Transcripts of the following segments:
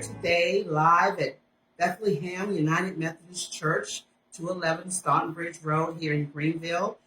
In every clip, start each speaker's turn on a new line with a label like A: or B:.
A: here today live at Bethlehem United Methodist Church, 211 Staunton Bridge Road here in Greenville.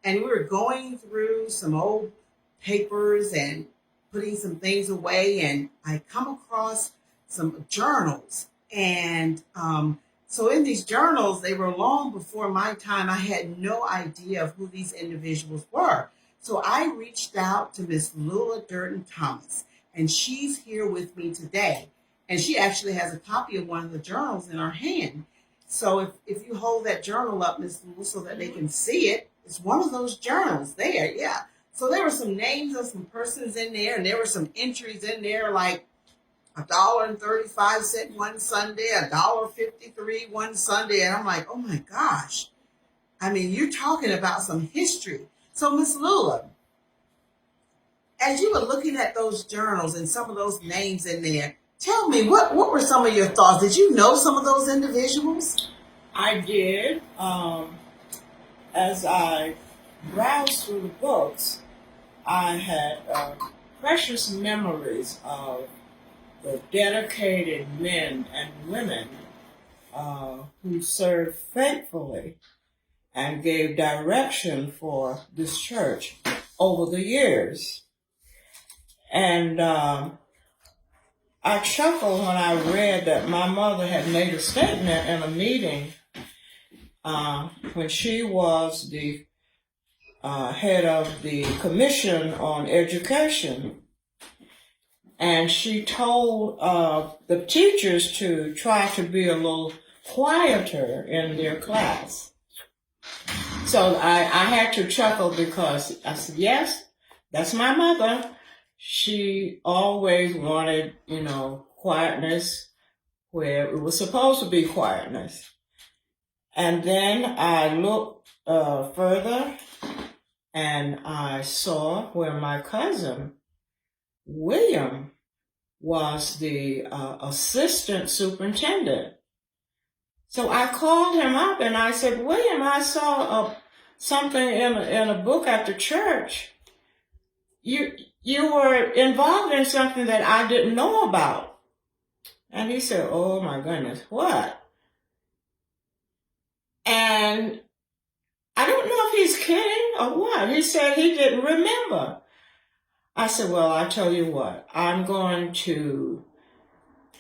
A: And we were going through some old papers and putting some things away, and I come across some journals. And so in these journals, they were long before my time. I had no idea of who these individuals were. So I reached out to Miss Lula Dirton Thomas, and she's here with me today. And she actually has a copy of one of the journals in her hand. So if you hold that journal up, Miss Lula, so that they can see it, it's one of those journals there, yeah. So there were some names of some persons in there, and there were some entries in there like $1.35 one Sunday, $1.53 one Sunday. And I'm like, oh my gosh. I mean, you're talking about some history. So Miss Lula, as you were looking at those journals and some of those names in there, tell me, what were some of your thoughts? Did you know some of those individuals?
B: I did. As I browsed through the books, I had precious memories of the dedicated men and women who served faithfully and gave direction for this church over the years. And I chuckled when I read that my mother had made a statement in a meeting when she was the head of the Commission on Education. And she told the teachers to try to be a little quieter in their class. So I had to chuckle because I said, yes, that's my mother. She always wanted, quietness where it was supposed to be quietness. And then I looked further and I saw where my cousin, William, was the assistant superintendent. So I called him up and I said, William, I saw something in a book at the church. You were involved in something that I didn't know about. And he said, oh my goodness, what? And I don't know if he's kidding or what. He said he didn't remember. I said, well, I tell you what, I'm going to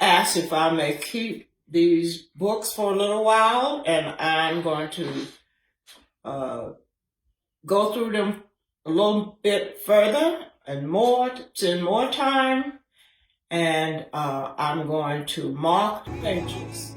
B: ask if I may keep these books for a little while, and I'm going to go through them a little bit further and spend more time, and I'm going to mark the pages.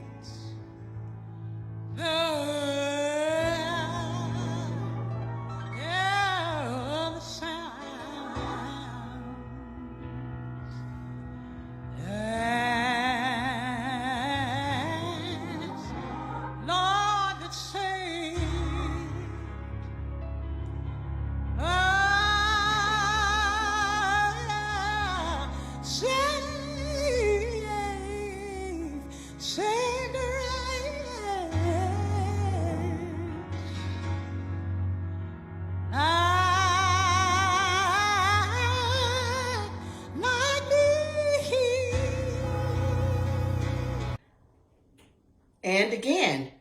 A: And again,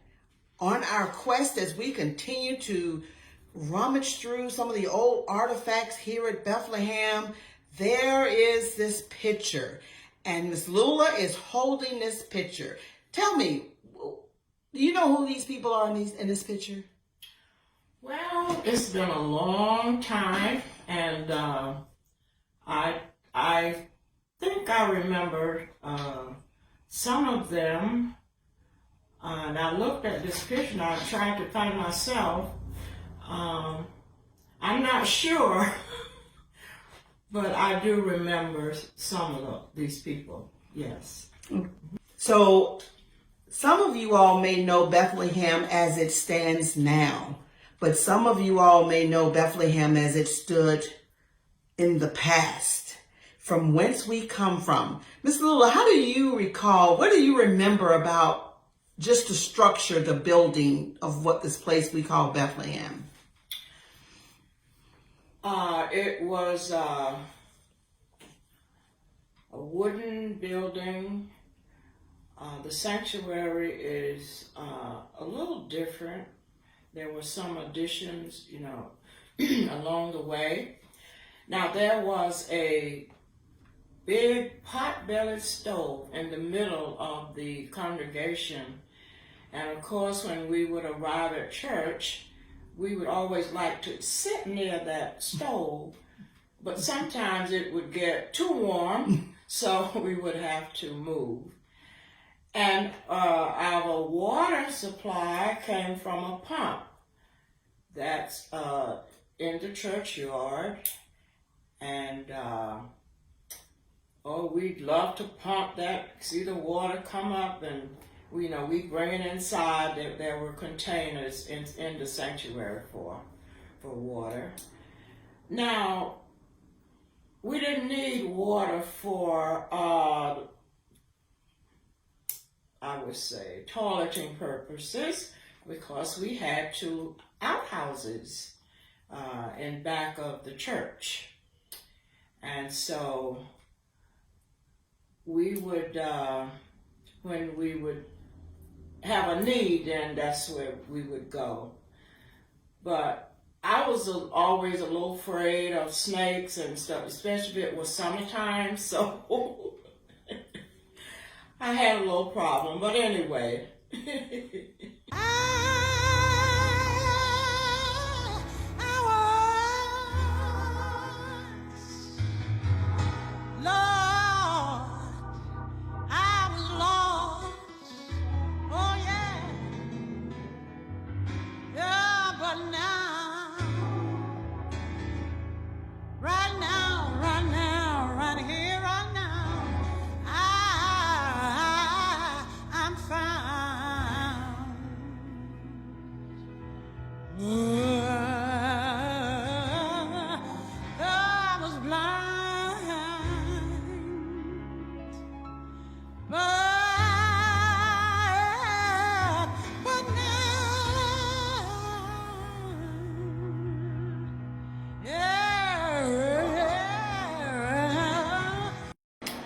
A: on our quest as we continue to rummage through some of the old artifacts here at Bethlehem, there is this picture. And Miss Lula is holding this picture. Tell me, do you know who these people are in this picture?
B: Well, it's been a long time, and I think I remember some of them. And I looked at this picture and I tried to find myself. I'm not sure, but I do remember some of these people, yes.
A: So some of you all may know Bethlehem as it stands now, but some of you all may know Bethlehem as it stood in the past, from whence we come from. Miss Lula, how do you recall, what do you remember about just the structure, the building of what this place we call Bethlehem?
B: It was a wooden building The sanctuary is a little different. There were some additions, along the way. Now, there was a big pot-bellied stove in the middle of the congregation. And of course, when we would arrive at church, we would always like to sit near that stove, but sometimes it would get too warm, so we would have to move. And our water supply came from a pump that's in the churchyard. And we'd love to pump that, see the water come up, and we bring it inside. There were containers in the sanctuary for water. Now, we didn't need water for I would say toileting purposes, because we had 2 outhouses in back of the church. And so we would, when we would have a need, then that's where we would go. But I was always a little afraid of snakes and stuff, especially if it was summertime, so I had a little problem. But anyway.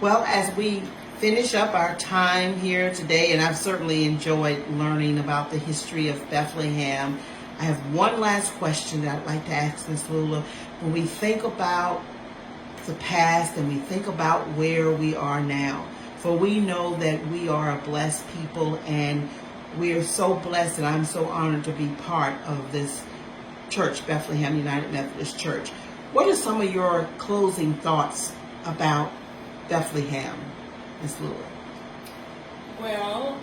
A: Well, as we finish up our time here today, and I've certainly enjoyed learning about the history of Bethlehem, I have one last question that I'd like to ask Ms. Lula. When we think about the past and we think about where we are now, for we know that we are a blessed people, and we are so blessed, and I'm so honored to be part of this church, Bethlehem United Methodist Church. What are some of your closing thoughts about Bethlehem, Ms. Lula?
B: Well,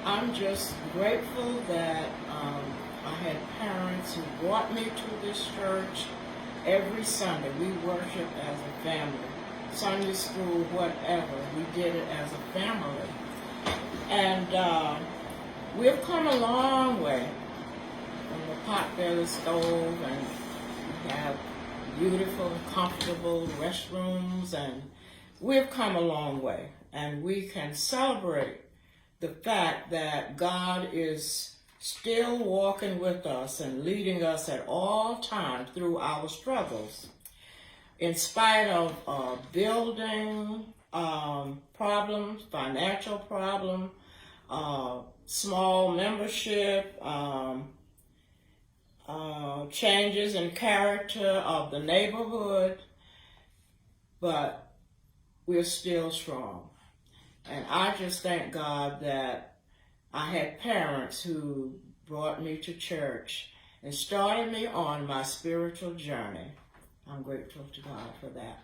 B: I'm just grateful that I had parents who brought me to this church every Sunday. We worship as a family. Sunday school, whatever. We did it as a family. And we've come a long way from the pot-bellied stove, and we have beautiful, comfortable restrooms, and we've come a long way. And we can celebrate the fact that God is still walking with us and leading us at all times through our struggles. In spite of building problems, financial problems, small membership, changes in character of the neighborhood, but we're still strong. And I just thank God that I had parents who brought me to church and started me on my spiritual journey. I'm grateful to God for that.